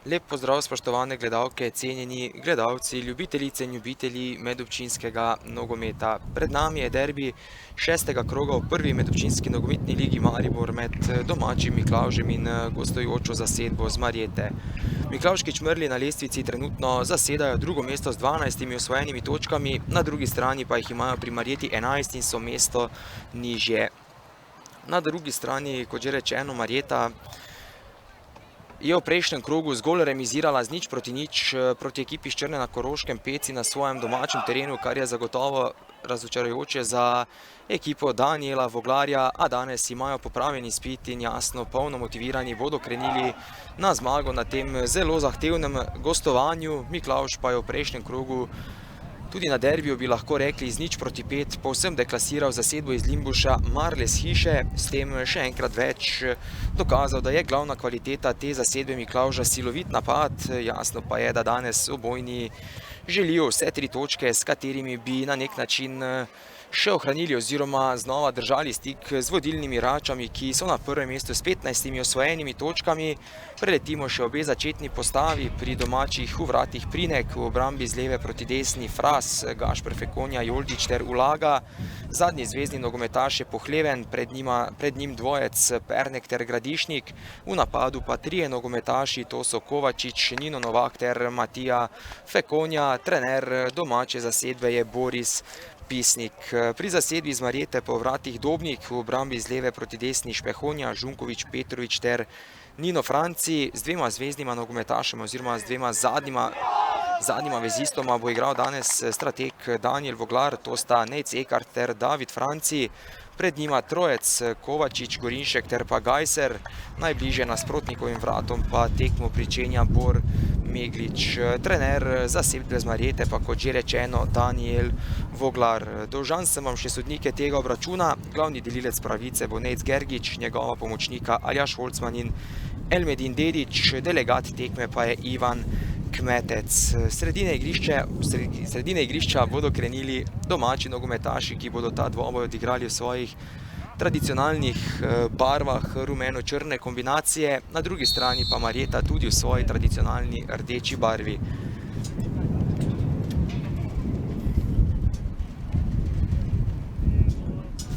Lep pozdrav, spoštovane gledalke, cenjeni gledalci, ljubitelice in ljubitelji medobčinskega nogometa. Pred nami je derbi 6. kroga v prvi medobčinski nogometni ligi Maribor med domačim Miklavžem in gostujočo zasedbo z Marjete. Miklavški čmrlji na lestvici trenutno zasedajo drugo mesto z 12 osvojenimi točkami, na drugi strani pa jih imajo pri Marjeti 11 in so mesto nižje. Na drugi strani, kot že rečeno, Marjeta je v prejšnjem krogu zgolj remizirala z 0:0 proti ekipi iz Črne na Koroškem, Peci na svojem domačem terenu, kar je zagotovo razočarajoče za ekipo Danijela Voglarja, a danes imajo popravljen izpit in jasno polno motivirani bodo krenili na zmago na tem zelo zahtevnem gostovanju. Miklavž pa je v prejšnjem krogu tudi na derbiju, bi lahko rekli, z 0:5 povsem deklasiral zasedbo iz Limbuša Marles Hiše, s tem še enkrat več dokazal, da je glavna kvaliteta te zasedbe Miklavža silovit napad. Jasno pa je, da danes obojni želijo vse 3 točke, s katerimi bi na nek način še ohranili oziroma znova držali stik z vodilnimi Račami, ki so na prvem mestu s 15 osvojenimi točkami. Preletimo še obe začetni postavi. Pri domačih v vratih Prinek, v obrambi z leve proti desni Fras, Gašper Fekonja, Joldič ter Ulaga. Zadnji zvezni nogometaš je Pohleven, pred njim dvojec Pernek ter Gradišnik. V napadu pa 3 nogometaši, to so Kovačič, Nino Novak ter Matija Fekonja. Trener domače zasedbe je Boris Pisnik. Pri zasedbi z Marjete po vratih Dobnik, v obrambi z leve proti desni Špehonja, Žunkovič, Petrovič ter Nino Franci. Z 2 zveznima nogometašema oziroma z 2 zadnjima vezistoma bo igral danes strateg Danijel Voglar, to sta Nejc Ekart ter David Franci. Pred njima trojec Kovačič, Gorinšek ter pa Gajser. Najbližje nasprotnikovim vratom pa tekmo pričenja Bor Meglič. Trener zasedbe z Marjete pa, kot že rečeno, Danijel Voglar. Dolžan sem vam še sodnike tega obračuna. Glavni delilec pravice bo Nejc Gergič, njegova pomočnika Aljaš Holcman in Elmedin Dedič. Delegat tekme pa je Ivan Kmetec. Sredine igrišča bodo krenili domači nogometaši, ki bodo ta dvoboj odigrali v svojih tradicionalnih barvah rumeno-črne kombinacije. Na drugi strani pa Marjeta tudi v svoji tradicionalni rdeči barvi.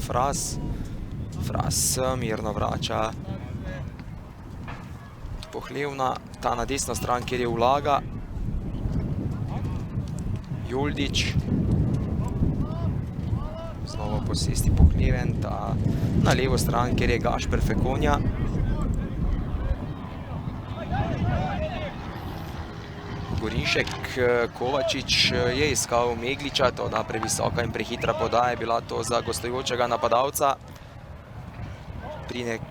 Fras mirno vrača Pohlevna, ta na desno stran, kjer je Ulaga. Joldič. Znova posesti Pohleven, ta na levo stran, kjer je Gašper Fekonja. Gorinšek, Kovačič je iskal Megliča, to da previsoka in prehitra podaja je bila to za gostujočega napadalca. Prinek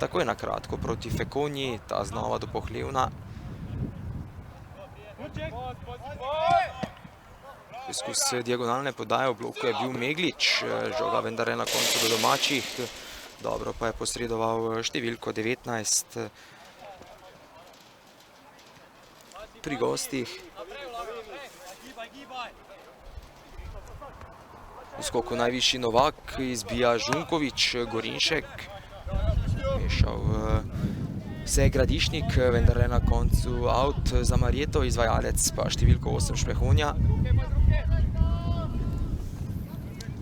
takoj na kratko proti Fekonji, ta znova do Pohlevna. Poskus diagonalne podaje v bloku je bil Meglič, žoga vendar je na koncu do domačih. Dobro pa je posredoval številko 19 pri gostih. V skoku najvišji Novak, izbija Žunkovič, Gorinšek. Mešal vse Gradišnik, vendar je na koncu out za Marjeto, izvajalec pa številko 8 Špehonja.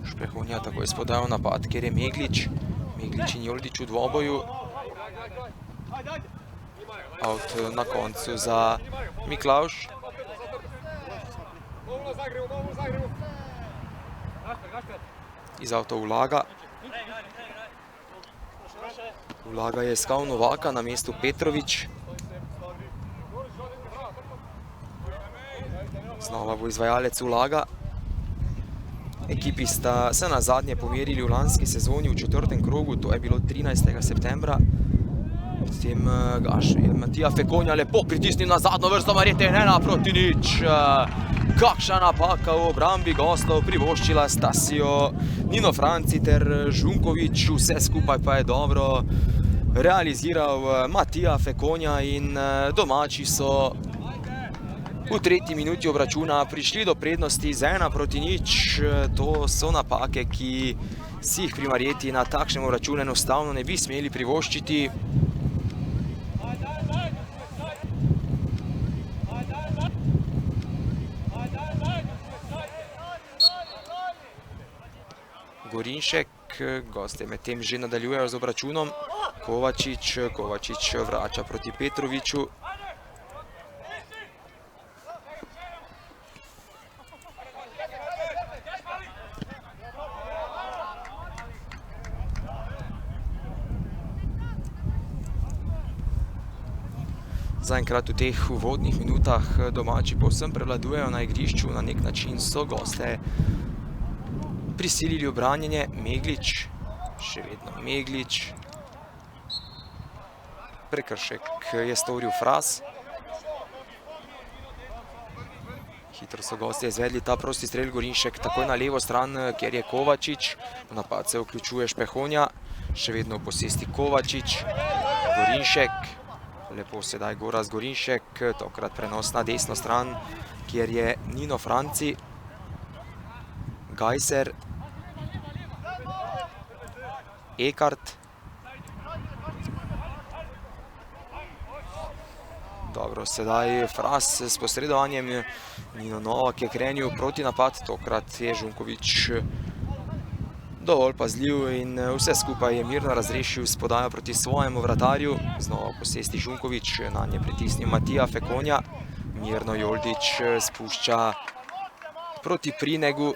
Špehonja takoj spodajal napad, kjer je Meglič. Meglič in Joldič v dvoboju. Out na koncu za Miklavž. Iz avta Ulaga. Ulaga je iskal Novaka na mestu Petrovič. Znova bo izvajalec Ulaga. Ekipi sta se nazadnje pomerili v lanski sezoni v 4. krogu, to je bilo 13. septembra. Potem Matija Fekonja lepo pritisnil na zadnjo vrsto Marjete, 1:0. Kakšna napaka v obrambi gostov, privoščila sta si jo Nino Franci ter Žunkovič, vse skupaj pa je dobro realiziral Matija Fekonja in domači so v 3. minuti obračuna prišli do prednosti z 1:0. To so napake, ki si jih pri Marjeti na takšnem obračunu enostavno ne bi smeli privoščiti. Gorinšek, gostje medtem že nadaljujejo z obračunom. Kovačič vrača proti Petroviču. Zaenkrat v teh uvodnih minutah domači povsem prevladujejo na igrišču, na nek način so goste prisilili v branjenje. Meglič, še vedno Meglič. Prekršek je storil Fras. Hitro so gostje izvedli ta prosti strel. Gorinšek takoj na levo stran, kjer je Kovačič. V napad se vključuje Špehonja, še vedno v posesti Kovačič. Gorinšek. Lepo sedaj Gorazd Gorinšek, tokrat prenos na desno stran, kjer je Nino Franci. Gajser. Ekart. Dobro, sedaj Fras s posredovanjem. Nino Novak je krenil proti napad, tokrat je Žunkovič dovolj pazljiv in vse skupaj je mirno razrešil s podajo proti svojemu vratarju. Znova v posesti Žunkovič, na nje pritisnil Matija Fekonja. Mirno Joldič spušča proti Prinegu.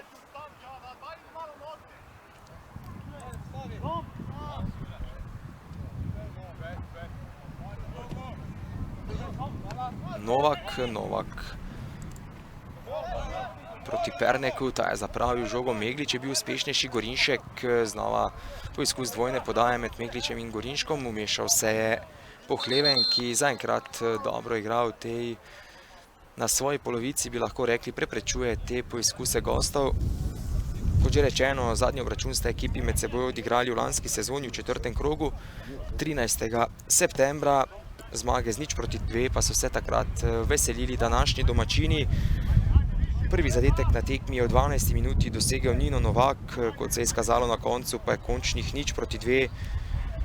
Novak proti Perneku, ta je zapravil žogo. Meglič je bil uspešnejši. Gorinšek znova poizkus dvojne podaje med Megličem in Gorinškom. Umešal se je Pohleven, ki zaenkrat dobro igra v tej, na svoji polovici bi lahko rekli, preprečuje te poizkuse gostov. Kot že rečeno, zadnji obračun sta ekipi med seboj odigrali v lanski sezoni v 4. krogu 13. septembra. Zmage z 0:2 pa so se takrat veselili današnji domačini. Prvi zadetek na tekmi je v 12. minuti dosegel Nino Novak, kot se je izkazalo na koncu, pa je končnih 0:2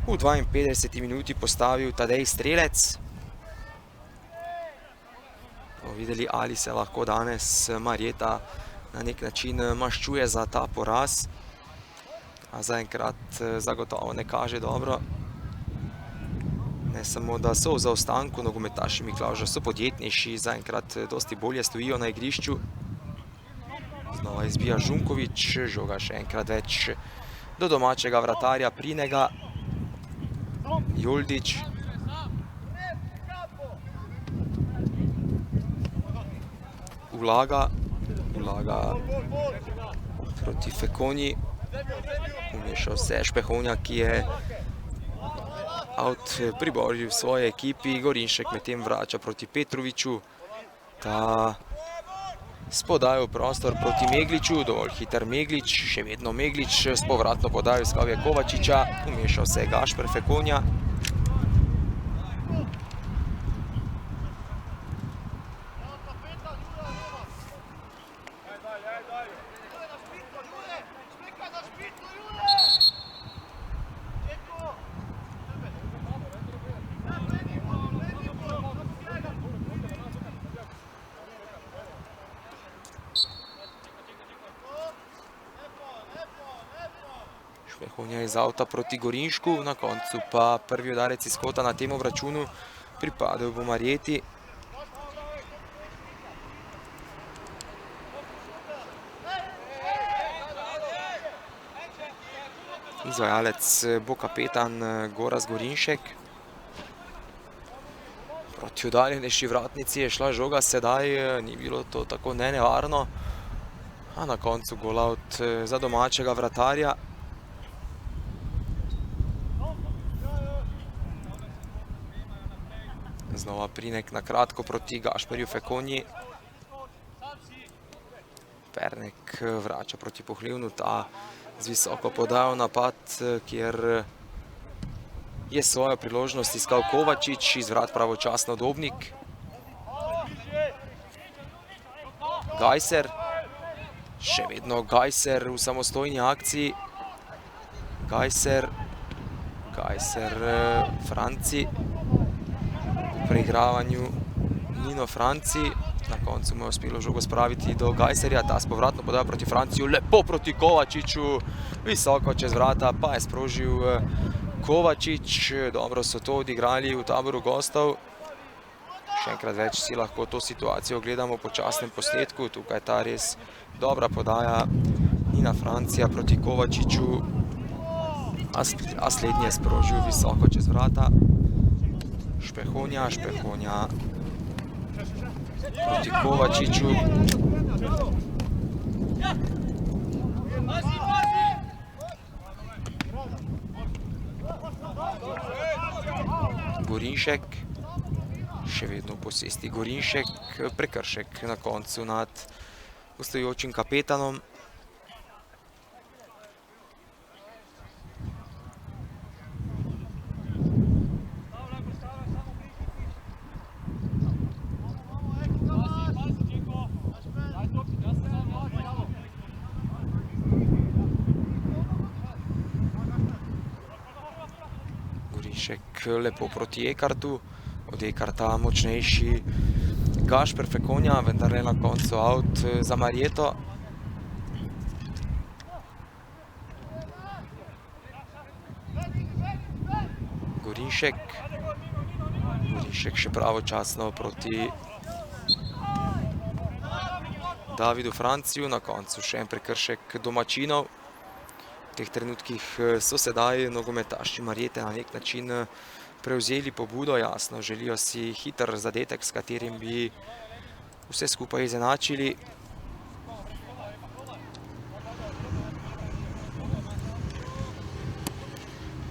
v 52. minuti postavil Tadej Strelec. Bomo videli, ali se lahko danes Marjeta na nek način maščuje za ta poraz. A zaenkrat zagotovo ne kaže dobro. Ne samo, da so v zaostanku, nogometaši Miklavža so podjetnejši, zaenkrat dosti bolje stojijo na igrišču. Znova izbija Žunkovič, žoga še enkrat več do domačega vratarja Prinega. Joldič. Vlaga proti Fekonji. Umešal se Špehonja, ki je out priboril v svoji ekipi. Gorinšek medtem vrača proti Petroviču. Ta spodajal prostor proti Megliču, dovolj hiter Meglič, še vedno Meglič s povratno podajo iz Kavija Kovačiča. Umešal se je Gašper Fekonja. Špehonja iz avta proti Gorinšku, na koncu pa prvi udarec iz kota na tem obračunu pripadel bo Marjeti. Izvajalec bo kapetan Gorazd Gorinšek. Proti udaljenejši vratnici je šla žoga sedaj, ni bilo to tako nenevarno. A na koncu gol out za domačega vratarja. Znova Prinek na kratko proti Gašperju Fekonji. Pernek vrača proti Pohlevnu, ta z visoko podajo napad, kjer je svojo priložnost iskal Kovačič, iz vrat pravočasno Dobnik. Gajser, še vedno Gajser v samostojni akciji. Gajser, Franci. V preigravanju Nino Franci, Na koncu mu je uspelo žogo spraviti do Gajserja, ta s povratno podajo proti Franciju, lepo proti Kovačiču, visoko čez vrata, pa je sprožil Kovačič. Dobro so to odigrali v taboru gostov. Še enkrat več si lahko to situacijo gledamo po časnem posnetku. Tukaj ta res dobra podaja Nina Francija proti Kovačiču, a slednji je sprožil visoko čez vrata. Špehonja proti Kovačiču. Gorinšek, še vedno v posesti Gorinšek, prekršek na koncu nad gostujočim kapetanom. Gorinšek lepo proti Ekartu, od Ekarta močnejši Gašper Fekonja, vendar le na koncu out za Marjeto. Gorinšek še pravočasno proti Davidu Franciju, na koncu še en prekršek domačinov. V teh trenutkih so sedaj nogometaši Marjete na nek način prevzeli pobudo, jasno, želijo si hiter zadetek, s katerim bi vse skupaj izenačili.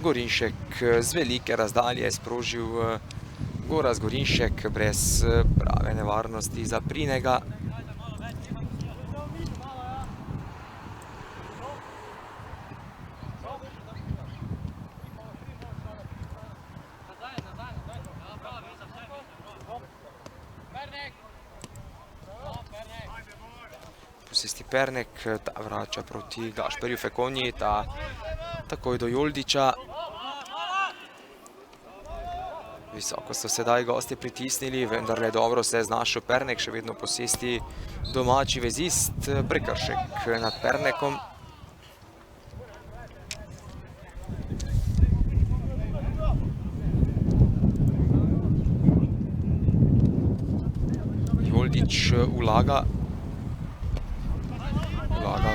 Gorinšek z velike razdalje je sprožil Gorazd Gorinšek brez prave nevarnosti za Prinega. Posesti Pernek, ta vrača proti Gašperju Fekonji, ta takoj do Joldiča. Visoko so sedaj gostje pritisnili, vendar le dobro se je znašel Pernek, še vedno posesti domači vezist, prekršek nad Pernekom. Joldič vlaga,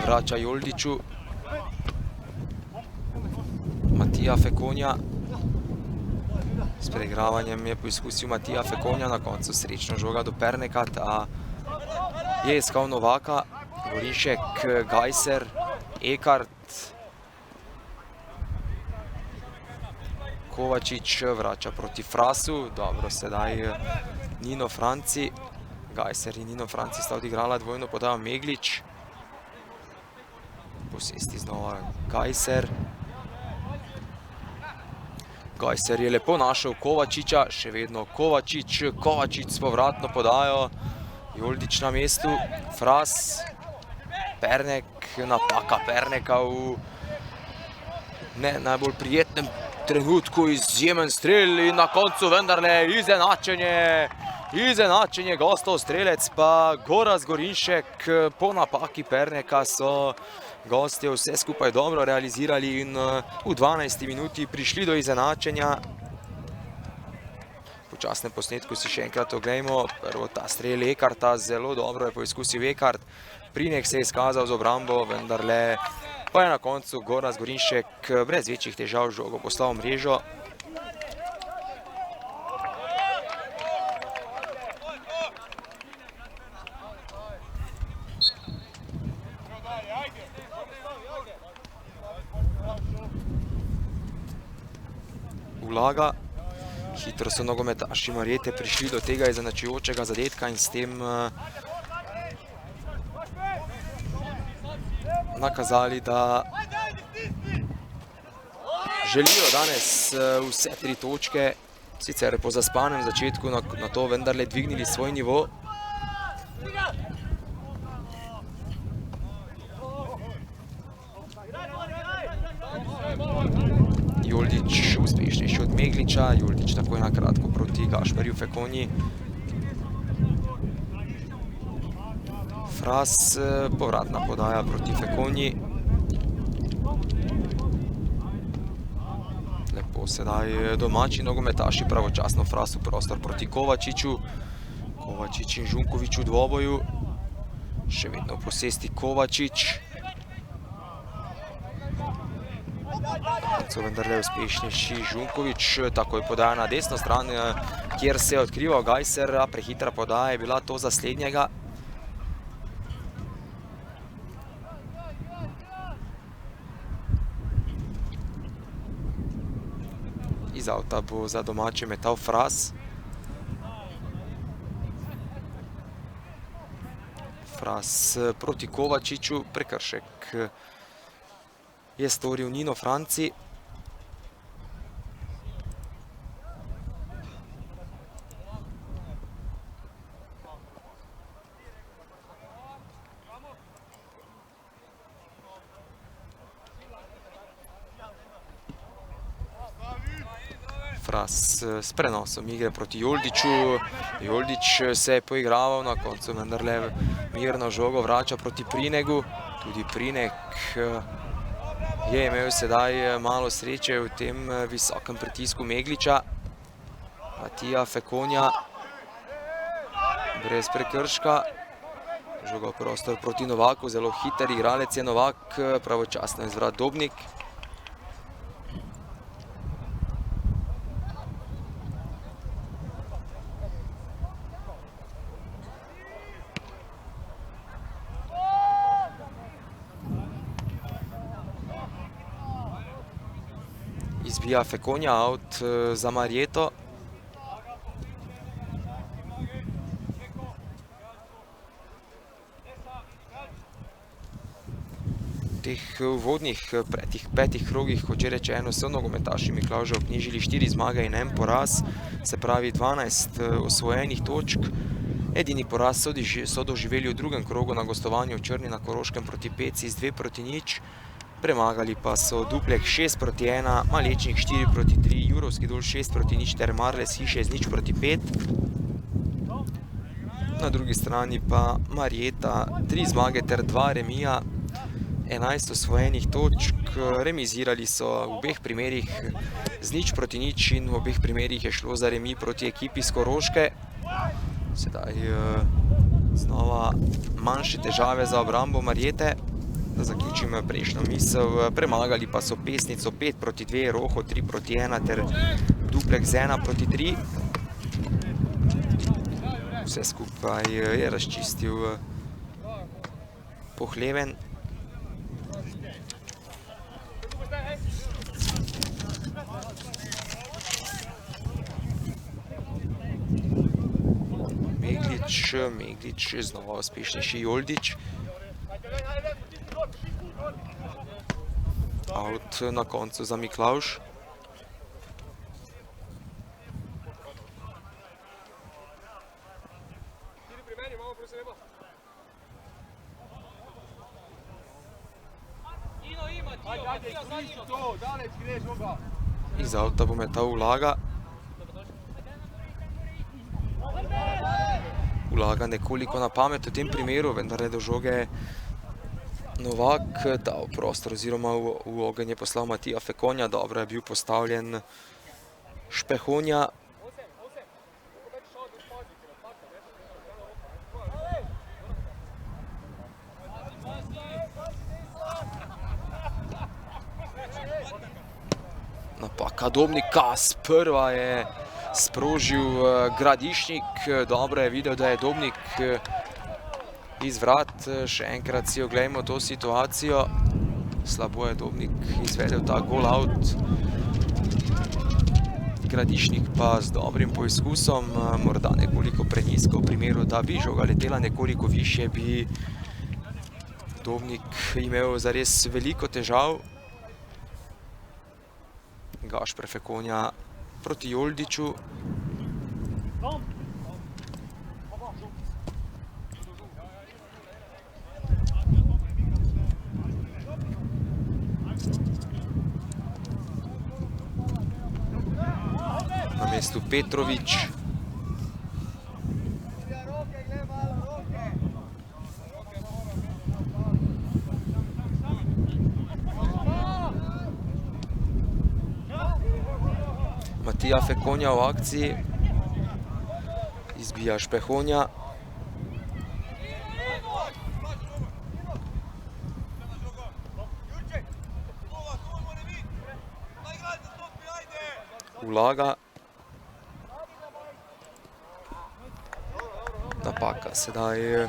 vrača Joldiču. Matija Fekonja. S preigravanjem je poizkusil Matija Fekonja, na koncu srečno žoga do Perneka, ta je iskal Novaka. Gorinšek, Gajser, Ekart. Kovačič vrača proti Frasu, dobro sedaj Nino Franci. Gajser in Nino Franci sta odigrala dvojno podajo Meglič. Posesti znova Gajser. Gajser je lepo našel Kovačiča, še vedno Kovačič s povratno podajo. Joldič na mestu, Fras, Pernek, napaka Perneka v ne najbolj prijetnem trenutku, izjemen strel in na koncu vendarle izenačenje gostov, strelec pa Gorazd Gorinšek. Po napaki Perneka so gostje vse skupaj dobro realizirali in v 12. minuti prišli do izenačenja. V počasnem posnetku si še enkrat oglejmo. Prvo ta strel Ekarta, zelo dobro je poizkusil Ekart. Prinek se je izkazal z obrambo, vendarle pa je na koncu Gorazd Gorinšek brez večjih težav žogo poslal v mrežo. Vlaga. Hitro so nogometaši Marjete prišli do tega izenačujočega zadetka in s tem nakazali, da želijo danes vse 3 točke, sicer po zaspanem začetku na to vendarle dvignili svoj nivo. Joldič uspešnejši od Megliča, Joldič takoj na kratko proti Gašperju Fekonji. Fras, povratna podaja proti Fekonji. Lepo sedaj domači nogometaši pravočasno Fras v prostor proti Kovačiču. Kovačič in Žunkovič v dvoboju. Še vedno v posesti Kovačič. So vendarle uspešnejši Žunkovič, takoj podaja na desno stran, kjer se je odkrival Gajser, a prehitra podaja je bila to za slednjega. Iz avta bo za domače metal Fras. Fras proti Kovačiču, prekršek je storil Nino Franci. Fras s prenosom igre proti Joldiču. Joldič se je poigraval, na koncu vendarle mirno žogo vrača proti Prinegu. Tudi Prinek je imel sedaj malo sreče v tem visokem pritisku Megliča. Matija Fekonja brez prekrška. Žoga v prostor proti Novaku, zelo hiter igralec je Novak, pravočasno izvrat Dobnik. Izbija Fekonja, out za Marjeto. V teh uvodnih petih krogih, kot že rečeno, so nogometaši Miklavža vknjižili 4 zmage in 1 poraz, se pravi 12 osvojenih točk. Edini poraz so doživeli v drugem krogu na gostovanju v Črni na Koroškem proti Peci z 2-0. Premagali pa so Duplek 6-1, Malečnik 4-3, Jurovski Dol 6-0 ter Marles Hiše z 0-5. Na drugi strani pa Marjeta 3 zmage ter 2 remija, 11 osvojenih točk. Remizirali so v obeh primerih z 0-0 in v obeh primerih je šlo za remi proti ekipi z Koroške. Sedaj znova manjše težave za obrambo Marjete. Da zaključim prejšnjo misel, premagali pa so Pesnico 5-2, Roho 3-1 ter Duplek z 1-3. Vse skupaj je razčistil Pohleven. Meglič, znova uspešnejši Joldič. Out na koncu za Miklavž. Iz avta bo metal Ulaga. Ulaga nekoliko na pamet v tem primeru, vendar je do žoge Novak dal prostor oziroma v ogenj je poslal Matija Fekonja. Dobro je bil postavljen Špehonja. Napaka Dobnika, sprva je sprožil Gradišnik. Dobro je videl, da je Dobnik iz vrat. Še enkrat si oglejmo to situacijo. Slabo je Dobnik izvedel ta gol out. Gradišnik pa z dobrim poizkusom, morda nekoliko prenizko. V primeru, da bi žoga letela nekoliko višje, bi Dobnik imel zares veliko težav. Gašper Fekonja proti Joldiču. Na mestu Petrovič. Matija Fekonja v akciji. Izbija Špehonja. Vlaga. Napaka sedaj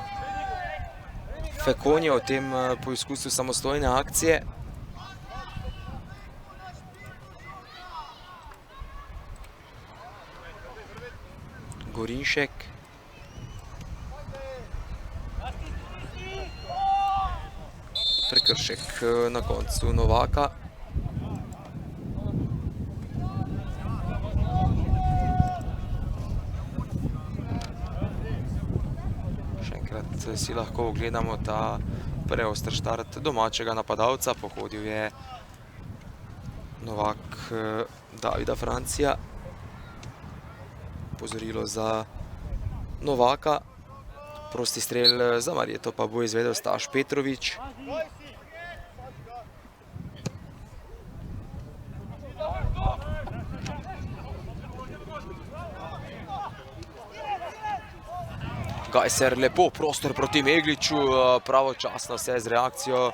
Fekonja v tem poizkusu samostojne akcije. Gorinšek. Prekršek na koncu Novaka. Si lahko ogledamo ta preoster štart domačega napadalca. Pohodil je Novak Davida Francija. Pozorilo za Novaka. Prosti strel za Marjeto pa bo izvedel Staš Petrovič. Gajser lepo prostor proti Megliču, pravočasno se z reakcijo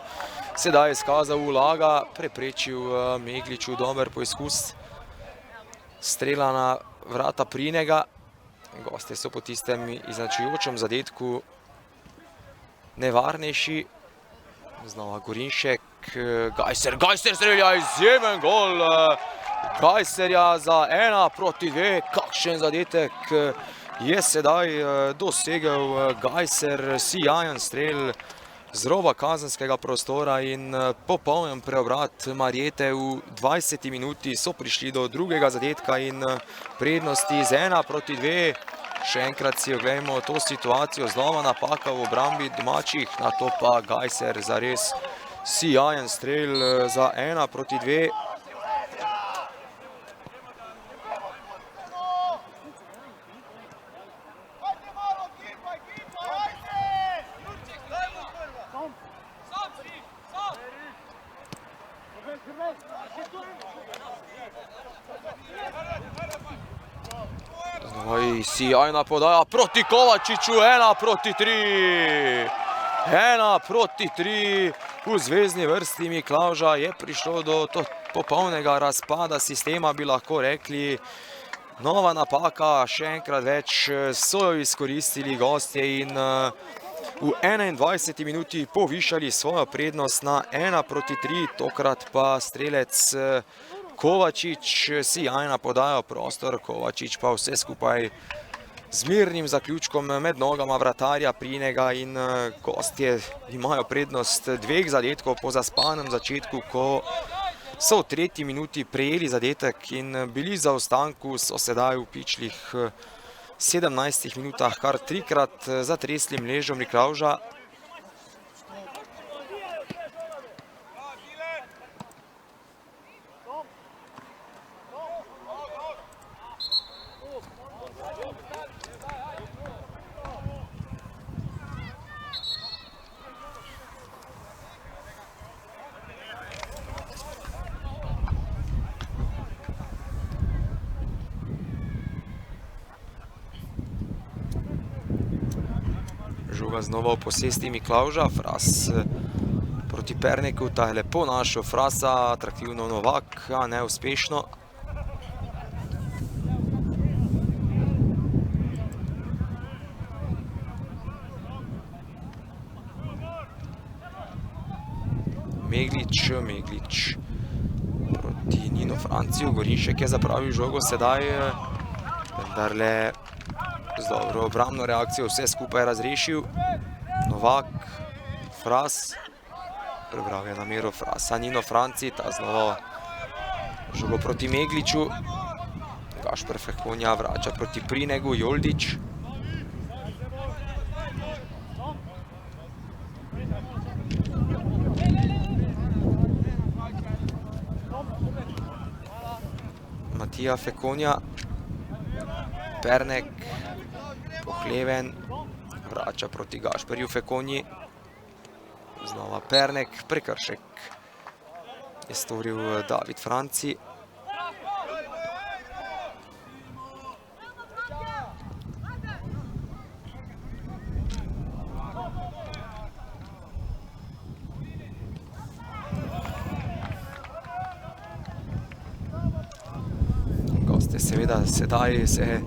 sedaj izkazal Vlaga, preprečil Megliču dober poizkus strela na vrata Prinega. Gostje so po tistem izenačujočem zadetku nevarnejši. Znova Gorinšek, Gajser strelja, izjemen gol Gajserja za 1-2, kakšen zadetek je sedaj dosegel Gajser, sijajen strel z roba kazenskega prostora in popoln preobrat Marjete. V 20. minuti so prišli do drugega zadetka in prednosti z 1-2. Še enkrat si oglejmo to situacijo, znova napaka v obrambi domačih, na to pa Gajser zares sijajen strel za 1-2. Sijajna podaja proti Kovačiču, 1-3. 1-3. V zvezni vrsti Miklavža je prišlo do popolnega razpada sistema, bi lahko rekli. Nova napaka, še enkrat več so jo izkoristili gostje in v 21. minuti povišali svojo prednost na 1-3. Tokrat pa strelec Kovačič, sijajna podaja prostor, Kovačič pa vse skupaj z mirnim zaključkom med nogama vratarja Prinega in gostje imajo prednost 2 zadetkov po zaspanem začetku, ko so v 3. minuti prejeli zadetek in bili v zaostanku, so sedaj v pičlih 17 minutah kar 3-krat zatresli mrežo Miklavža. Žoga znova v posesti Miklavža, Fras proti Perneku, ta je lepo našel Frasa, atraktivno Novak, a neuspešno. Meglič proti Nino Franciju, Gorinšek je zapravil žogo sedaj, vendarle z dobro obrambno reakcijo vse skupaj razrešil. Novak, Fras, prebral je namero Frasa, Nino Franci, ta znova žogo proti Megliču. Gašper Fekonja vrača proti Prinegu, Joldič. Matija Fekonja, Pernek, Pohleven, vrača proti Gašperju Fekonji. Znova Pernek, prekršek je storil David Franci. seveda sedaj se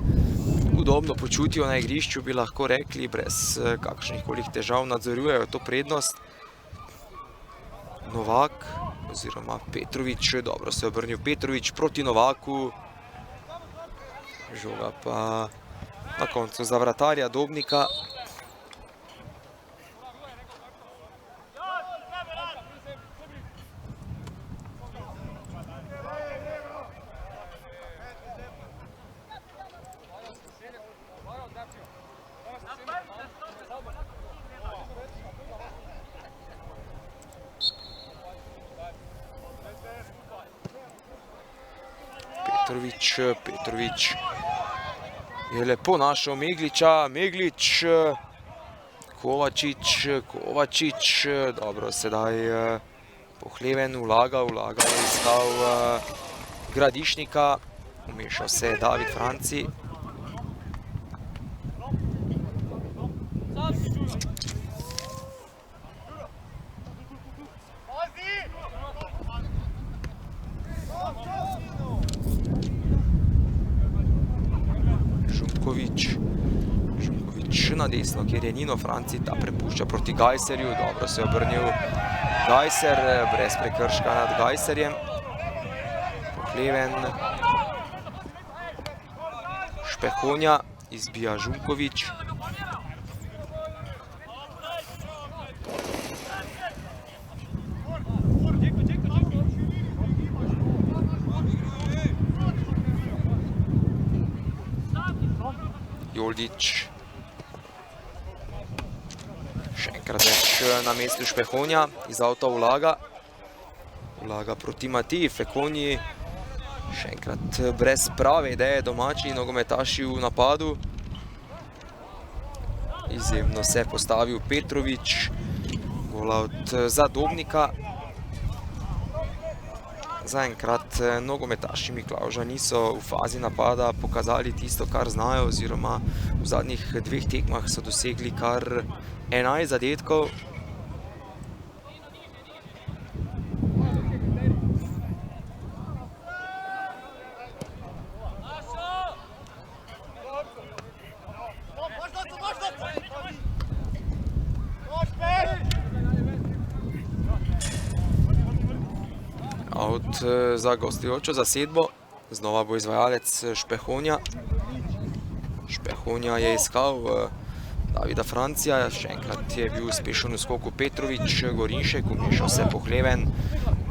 udobno počutijo na igrišču, bi lahko rekli, brez kakšnih kolih težav nadzorujejo to prednost. Novak oziroma Petrovič, dobro se je obrnil Petrovič proti Novaku. Žoga pa na koncu za vratarja Dobnika. Petrovič je lepo našel Megliča, Meglič, Kovačič, dobro, sedaj Pohleven vlaga, je iskal Gradišnika, umešal se je David Franci. Žunkovič na desno, kjer je Nino Franci, ta prepušča proti Gajserju, dobro se je obrnil Gajser, brez prekrška nad Gajserjem. Pohleven, Špehonja, izbija Žunkovič. Joldič. Še enkrat več na mestu Špehonja, iz avta vlaga. Vlaga proti Matiji Fekonji. Še enkrat brez prave ideje domači nogometaši v napadu. Izjemno se je postavil Petrovič. Golavt za Dobnika. Zaenkrat nogometaši Miklavža niso v fazi napada pokazali tisto, kar znajo, oziroma v zadnjih dveh tekmah so dosegli kar 11 zadetkov. Out za gostujočo zasedbo, znova bo izvajalec Špehonja. Špehonja je iskal Davida Francija, še enkrat je bil uspešen v skoku Petrovič, Gorinšek, umešal se Pohleven,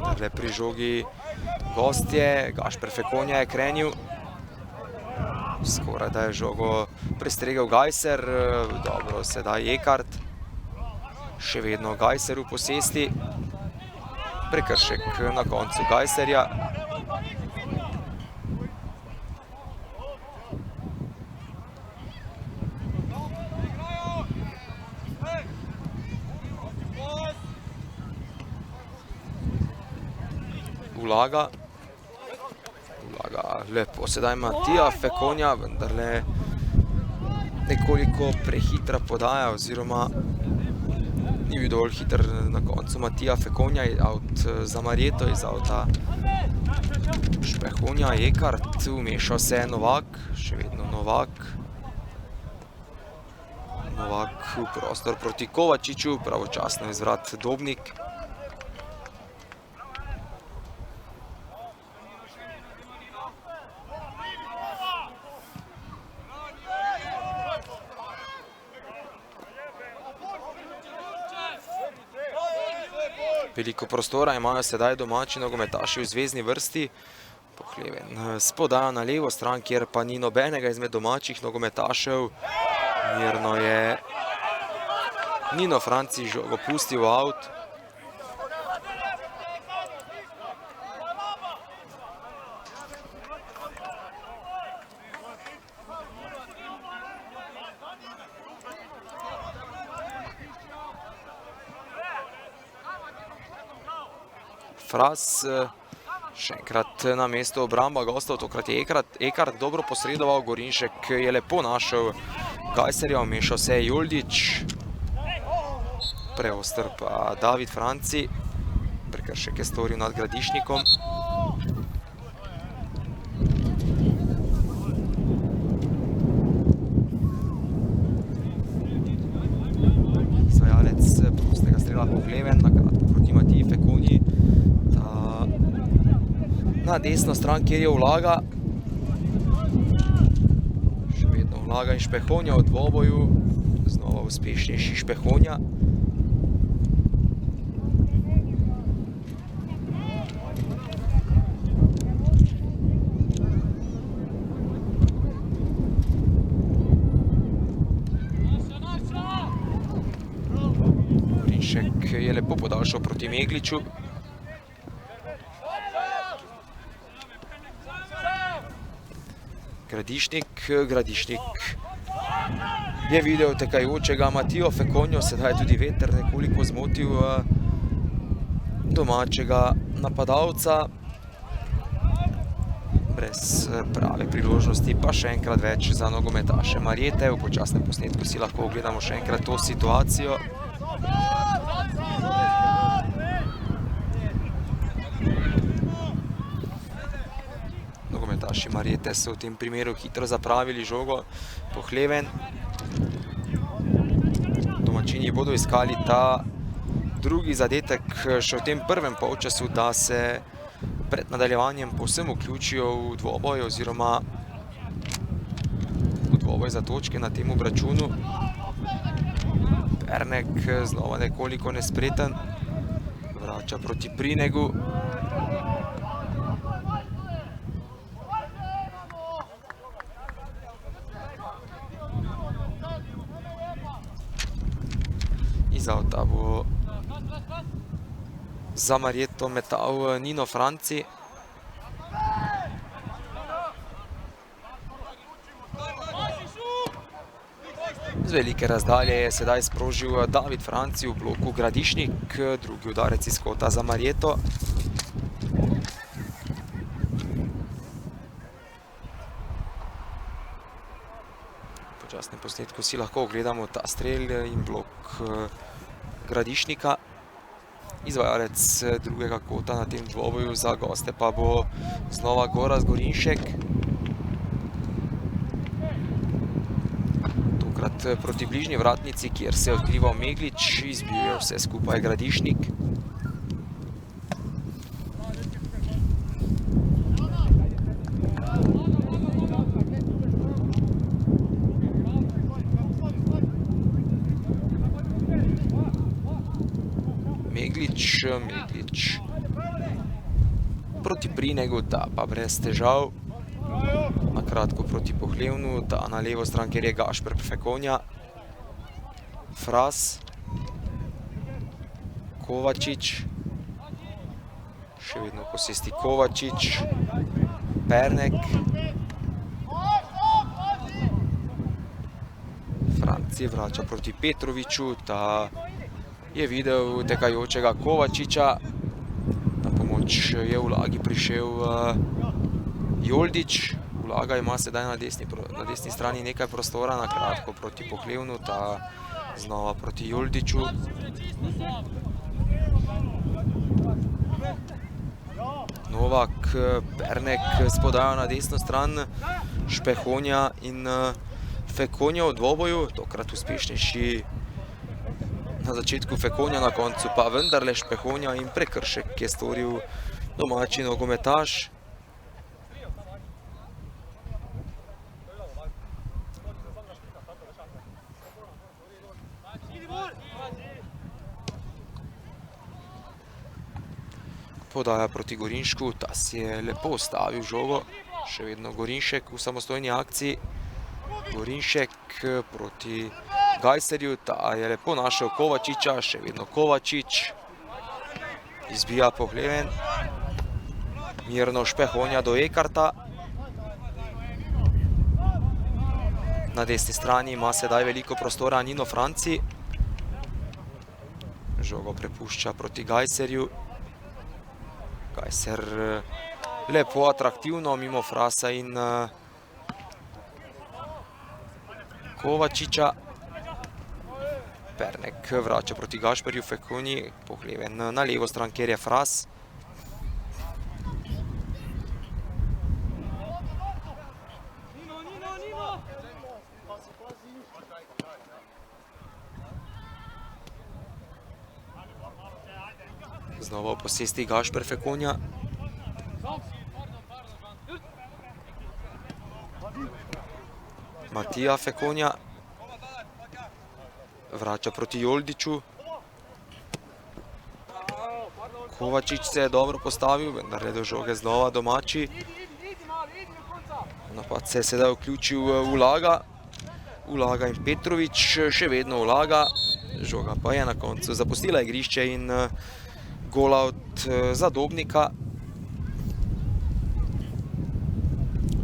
takle pri žogi gostje, Gašper Fekonja je krenil. Skoraj da je žogo prestregel Gajser, dobro, sedaj Ekart, še vedno Gajser v posesti. Prekršek na koncu Gajserja. Vlaga lepo, sedaj Matija Fekonja, vendarle nekoliko prehitra podaja, oziroma ni bil dovolj hiter na koncu Matija Fekonja, out za Marjeto iz avta Špehonja, Ekart, umešal se je Novak, še vedno Novak. Novak v prostor proti Kovačiču, pravočasno izvrat Dobnik. Veliko prostora imajo sedaj domači nogometaši v zvezni vrsti. Pohleven spodaja na levo stran, kjer pa ni nobenega izmed domačih nogometašev. Mirno je Nino Franci žogo pustil v avt. Fras, še enkrat na mesto obramba gostov, tokrat je Ekart dobro posredoval, Gorinšek je lepo našel Gajserja, umešal se je Joldič. Preoster pa David Franci, prekršek je storil nad Gradišnikom. Izbiva Pohleven, na kratko proti Matiji Fekonji. Na desno stran, kjer je vlaga. Še vedno vlaga in Špehonja v dvoboju. Znova uspešnejši Špehonja. Gorinšek je lepo podaljšal proti Megliču. Gradišnik je videl tekajočega Matijo Fekonjo, sedaj je tudi veter nekoliko zmotil domačega napadalca. Brez prave priložnosti, pa še enkrat več za nogometaše Marjete. V počasnem posnetku si lahko ogledamo še enkrat to situacijo. Nogometaši Marjete so v tem primeru hitro zapravili žogo. Pohleven. Domačini bodo iskali ta drugi zadetek še v tem prvem polčasu, da se pred nadaljevanjem povsem vključijo v dvoboj oziroma v dvoboj za točke na tem obračunu. Pernek znova nekoliko nespreten. Vrača proti Prinegu. Iz avta bo za Marjeto metal Nino Franci. Z velike razdalje je sedaj sprožil David Franci v bloku Gradišnik. Drugi udarec iz kota za Marjeto. V počasnem posnetku si lahko ogledamo ta strel in blok Gradišnika. Izvajalec drugega kota na tem dvoboju za goste pa bo znova Gorazd Gorinšek. Tokrat proti bližnji vratnici, kjer se je odkrival Meglič, izbil je vse skupaj Gradišnik. Meglič proti Prinegu, ta pa brez težav. Na kratko proti Pohlevnu, ta na levo stran, kjer je Gašper Fekonja. Fras. Kovačič. Še vedno posesti Kovačič. Pernek. Franci vrača proti Petroviču, ta je videl tekajočega Kovačiča. Na pomoč je vlagi prišel Joldič. Vlaga ima sedaj na desni strani nekaj prostora, na kratko proti Pohlevnu, ta znova proti Joldiču. Novak, Pernek spodajo na desno stran, Špehonja in Fekonja v dvoboju, tokrat uspešnejši na začetku Fekonja, na koncu pa vendarle Špehonja in prekršek je storil domači nogometaš. Podaja proti Gorinšku, ta si je lepo ustavil žogo, še vedno Gorinšek v samostojni akciji. Gorinšek proti Gajserju, ta je lepo našel Kovačiča, še vedno Kovačič. Izbija Pohleven. Mirno Špehonja do Ekarta. Na desni strani ima sedaj veliko prostora Nino Franci. Žogo prepušča proti Gajserju. Gajser lepo atraktivno mimo Frasa in Kovačiča. Pernek vrača proti Gašperju Fekonji, Pohleven na levo stran, kjer je Fras. Znova v posesti Gašper Fekonja. Matija Fekonja. Vrača proti Joldiču. Kovačič se je dobro postavil, vendar je do žoge znova domači. Napad se je sedaj vključil Ulaga. Ulaga in Petrovič še vedno Ulaga. Žoga pa je na koncu zapustila igrišče in gol out za Dobnika.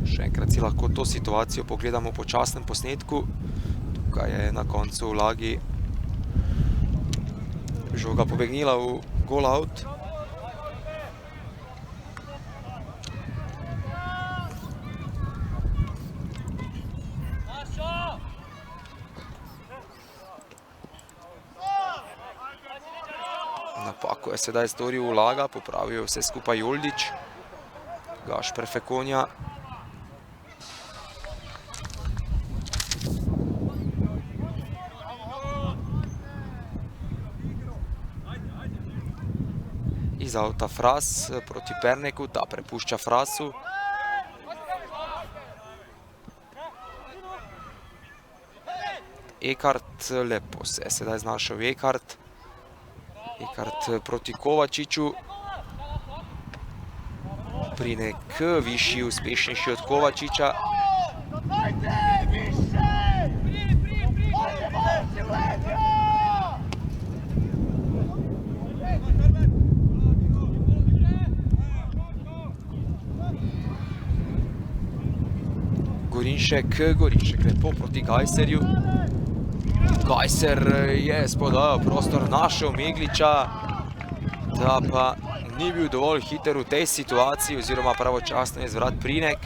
Še enkrat si lahko to situacijo pogledamo po časnem posnetku. Tukaj je na koncu Ulagi žoga pobegnila v gol out. Napako je sedaj storil Ulaga, popravil vse skupaj Joldič. Gašper Fekonja. Iz avta Fras proti Perneku, ta prepušča Frasu. Ekart, lepo se je sedaj znašel Ekart. Ekart proti Kovačiču. Prinek višji, uspešnejši od Kovačiča. Gorinšek lepo proti Gajserju. Gajser je spodajal prostor, našel Megliča, da pa ni bil dovolj hiter v tej situaciji oziroma pravočasno je zvrat Prinek.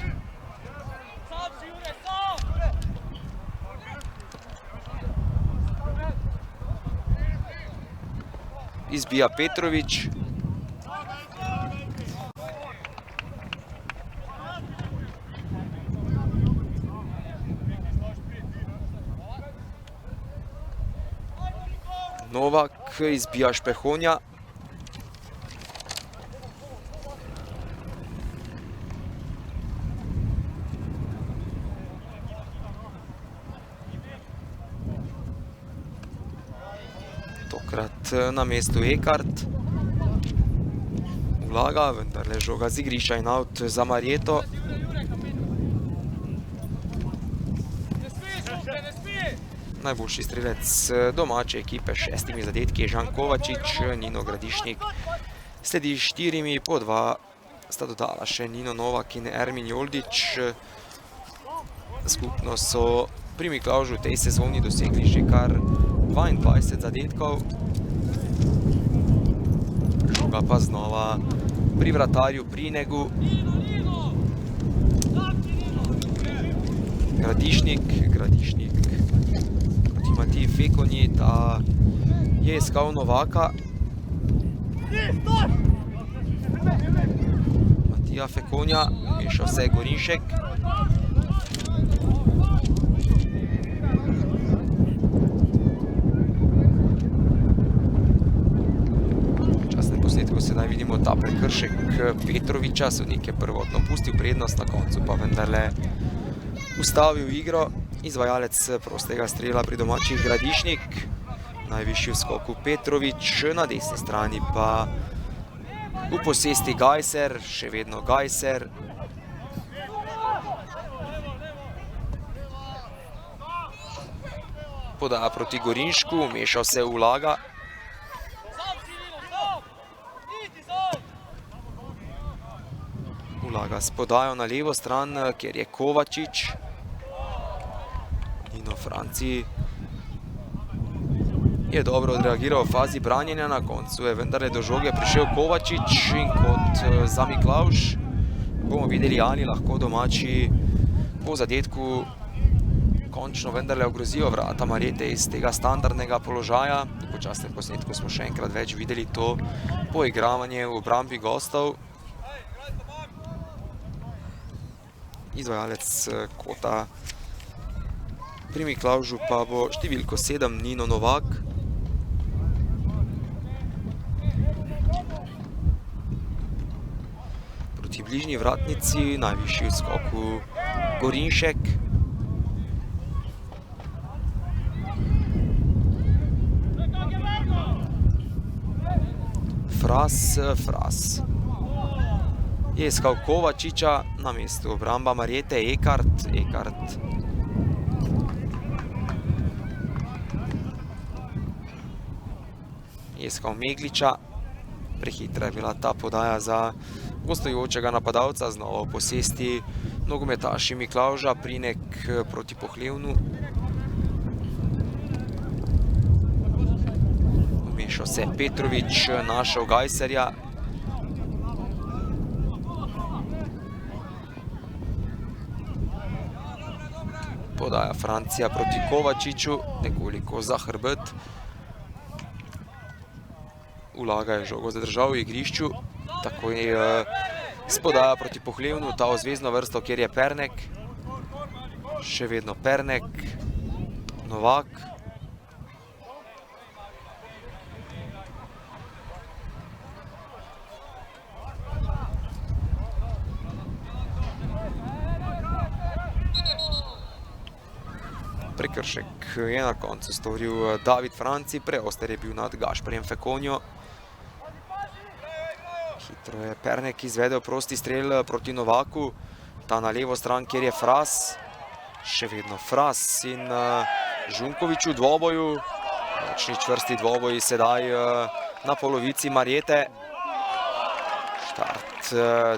Izbija Petrovič. Novak izbija Špehonja. Tokrat na mestu Ekart. Ulaga, vendarle žoga z igrišča in out za Marjeto. Najboljši strelec domače ekipe s 6 zadetki je Žan Kovačič, Nino Gradišnik sledi 4, po 2 sta dodala še Nino Novak in Ermin Joldič. Skupno so pri Miklavžu v tej sezoni dosegli že kar 22 zadetkov. Žoga pa znova pri vratarju Prinegu. Gradišnik Matiji Fekonji, ta je iskal Novaka. Matija Fekonja, mešal se Gorinšek. V časnem posnetku sedaj vidimo ta prekršek Petroviča, sodnik je prvotno pustil prednost, na koncu pa vendarle ustavil igro. Izvajalec prostega strela pri domačih Gradišnik, najvišji v skoku Petrovič, na desni strani pa v posesti Gajser, še vedno Gajser. Podaja proti Gorinšku, mešal se Ulaga. Ulaga s podajo na levo stran, kjer je Kovačič. Nino Franci je dobro odreagiral v fazi branjenja, na koncu je vendarle do žoge prišel Kovačič in kot za Miklavž bomo videli, ali lahko domači po zadetku končno vendarle ogrozijo vrata Marjete iz tega standardnega položaja. V počasnem posnetku smo še enkrat več videli to poigravanje v obrambi gostov. Izvajalec kota pri Miklavžu pa bo številko 7 Nino Novak. bližnji vratnici, najvišji v skoku Gorinšek. Fras. Je iskal Kovačiča, na mestu obramba Marjete Ekart. Je iskal Megliča, prehitra je bila ta podaja za gostujočega napadalca, znova v posesti nogometaši Miklavža, Prinek proti Pohlevnu. Vmešal se je Petrovič, našel Gajserja. Podaja Francija proti Kovačiču, nekoliko za hrbet. Ulaga je žogo zadržal v igrišču, takoj spodaja proti Pohlevnu, ta v zvezdno vrsto, kjer je Pernek. Še vedno Pernek, Novak. Prekršek je na koncu storil David Franci, preoster je bil nad Gašperjem Fekonjo. Hitro je Pernek izvedel prosti strel proti Novaku, ta na levo stran, kjer je Fras. Še vedno Fras in Žunkovič v dvoboju. Močni čvrsti dvoboji sedaj na polovici Marjete. Štart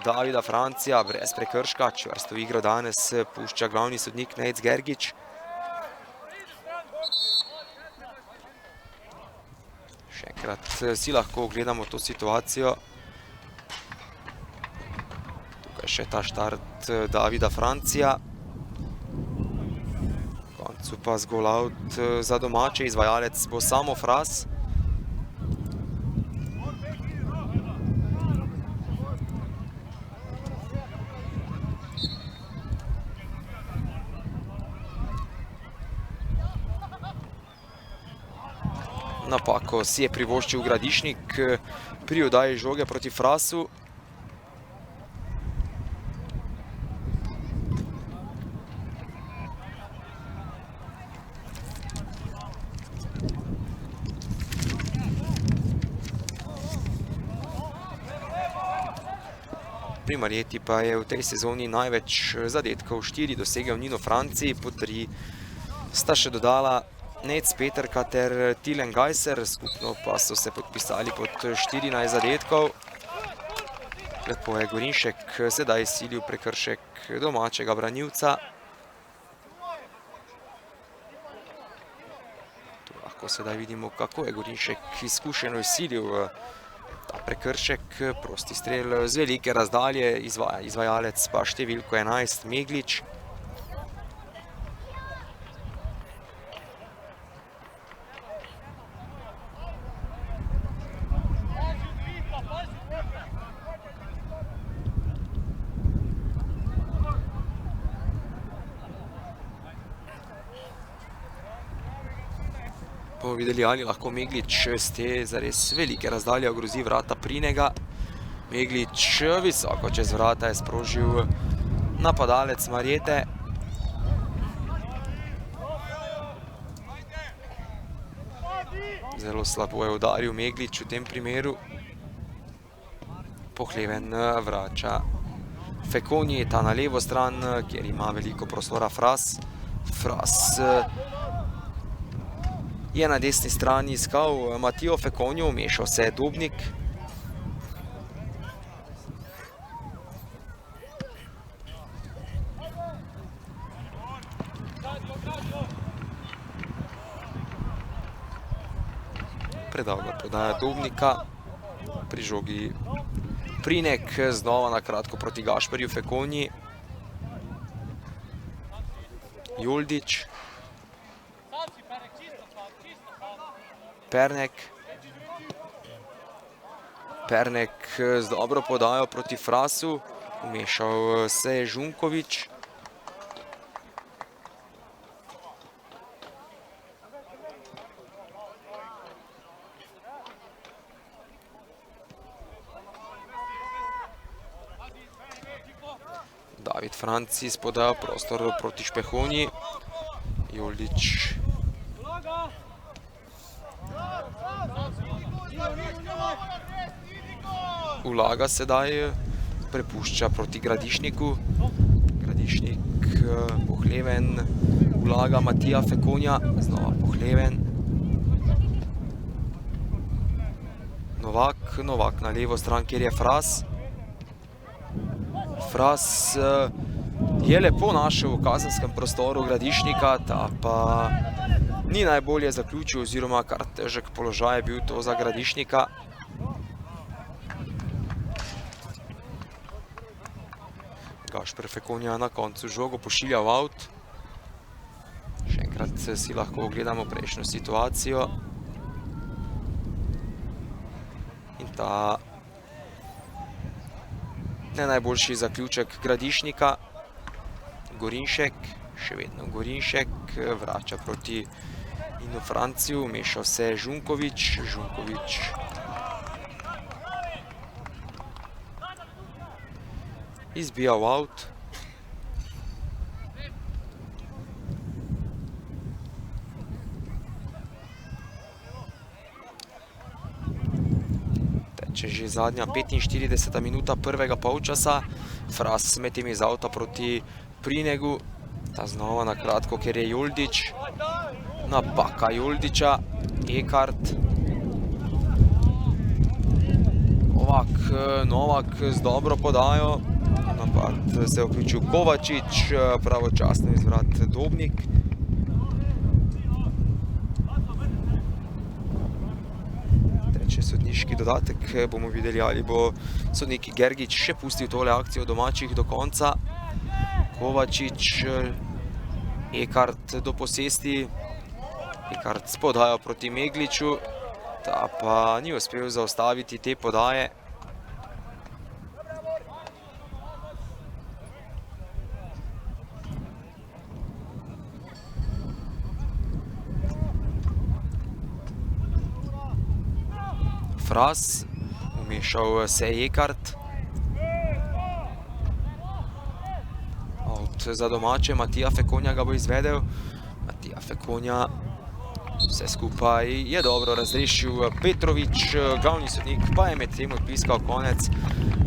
Davida Francija brez prekrška, čvrsto igro danes pušča glavni sodnik Nejc Gergič. Še enkrat si lahko ogledamo to situacijo. Tukaj še ta štart Davida Francija. V koncu pa zgolj out za domače, izvajalec bo samo Fras. Napako si je privoščil Gradišnik pri oddaji žoge proti Frasu. Pri Marjeti pa je v tej sezoni največ zadetkov, 4 dosegel Nino Franci, po 3 sta še dodala Nejc Peterka ter Tilen Gajser, skupno pa so se podpisali pod 14 zadetkov. Lepo je Gorinšek sedaj silil prekršek domačega branilca. Tu lahko sedaj vidimo, kako je Gorinšek izkušeno izsilil ta prekršek. Prosti strel z velike razdalje, izvajalec pa številko 11 Meglič. Bomo videli, ali lahko Meglič z te zares velike razdalje ogrozi vrata Prinega. Meglič visoko čez vrata je sprožil napadalec Marjete. Zelo slabo je udaril Meglič v tem primeru. Pohleven vrača Fekonji, ta na levo stran, kjer ima veliko prostora Fras. Fras je na desni strani iskal Matijo Fekonjo, vmešal se je Dobnik. Predolga podaja Dobnika, pri žogi Prinek, znova na kratko proti Gašperju Fekonji. Juldič. Pernek. Pernek z dobro podajo proti Frasu, vmešal se je Žunkovič. David Francis podaja prostor proti Špehonji. Joldič. Vlaga sedaj, prepušča proti Gradišniku. Gradišnik, Pohleven, vlaga Matija Fekonja, znova Pohleven. Novak na levo stran, kjer je Fras. Fras je lepo našel v kazenskem prostoru Gradišnika, ta pa ni najbolje zaključil, oziroma kar težek položaj je bil to za Gradišnika. Gašper Fekonja na koncu žogo pošilja v out. Še enkrat si lahko ogledamo prejšnjo situacijo. In ta ne najboljši zaključek Gradišnika. Gorinšek, še vedno Gorinšek, vrača proti Inu Franciju, mešal se Žunkovič. Žunkovič izbija v out. Teče že zadnja 45. minuta prvega polčasa. Fras med tem iz avta proti Prinegu. Ta znova na kratko, ker je Joldič. Napaka Joldiča. Ekart. Novak z dobro podajo. Napad se je vključil Kovačič, pravočasno izvrat Dobnik. Teče sodniški dodatek, bomo videli, ali bo sodnik Gergič še pustil tole akcijo domačih do konca. Kovačič, Ekart do posesti. Ekart s podajo proti Megliču, ta pa ni uspel zaustaviti te podaje. Fras, vmešal se je Ekart. Out za domače, Matija Fekonja ga bo izvedel. Matija Fekonja, vse skupaj je dobro razrešil Petrovič, glavni sodnik pa je med tem odpiskal konec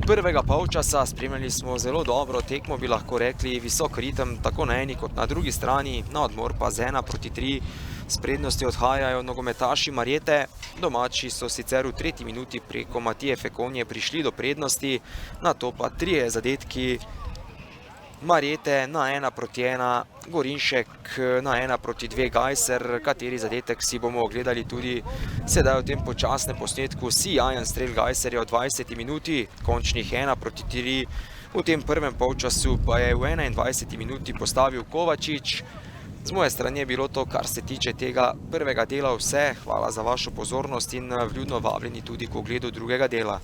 prvega polčasa. Spremljali smo zelo dobro tekmo, bi lahko rekli, visok ritem tako na eni kot na drugi strani. Na odmor pa z 1:3 s prednosti odhajajo nogometaši Marjete. Domači so sicer v 3. minuti preko Matije Fekonje prišli do prednosti, nato pa 3 zadetki Marjete na 1:1, Gorinšek na 1:2 Gajser, kateri zadetek si bomo ogledali tudi sedaj v tem počasnem posnetku. Sijajen strel Gajserja v 20. minuti, končnih 1:3. V tem prvem polčasu pa je v 21. minuti postavil Kovačič. Z moje strani je bilo to, kar se tiče tega prvega dela, vse. Hvala za vašo pozornost in vljudno vabljeni tudi k ogledu drugega dela.